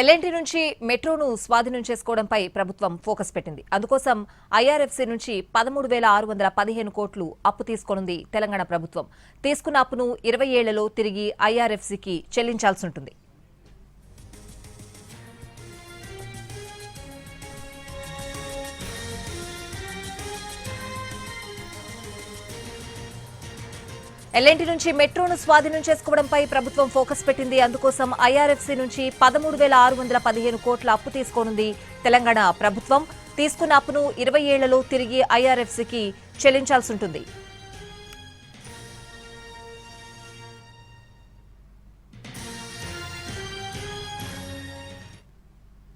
L&T నుంచి మెట్రోను స్వాధీనం చేసుకోవడంపై ప్రభుత్వం ఫోకస్ పెట్టింది. అందుకోసం ఐఆర్ఎఫ్సీ నుంచి 13,615 కోట్లు అప్పు తీసుకోనుంది తెలంగాణ ప్రభుత్వం. తీసుకున్న అప్పును 20 ఏళ్లలో తిరిగి ఐఆర్ఎఫ్సీకి చెల్లించాల్సి ఉంటుంది. ఎల్ఎన్టీ నుంచి మెట్రోను స్వాధీనం చేసుకోవడంపై ప్రభుత్వం ఫోకస్ పెట్టింది. అందుకోసం ఐఆర్ఎఫ్సీ నుంచి 13,615 కోట్ల అప్పు తీసుకోనుంది తెలంగాణ ప్రభుత్వం. తీసుకున్న అప్పును 20 ఏళ్లలో తిరిగి ఐఆర్ఎఫ్సీకి చెల్లించాల్సి ఉంటుంది.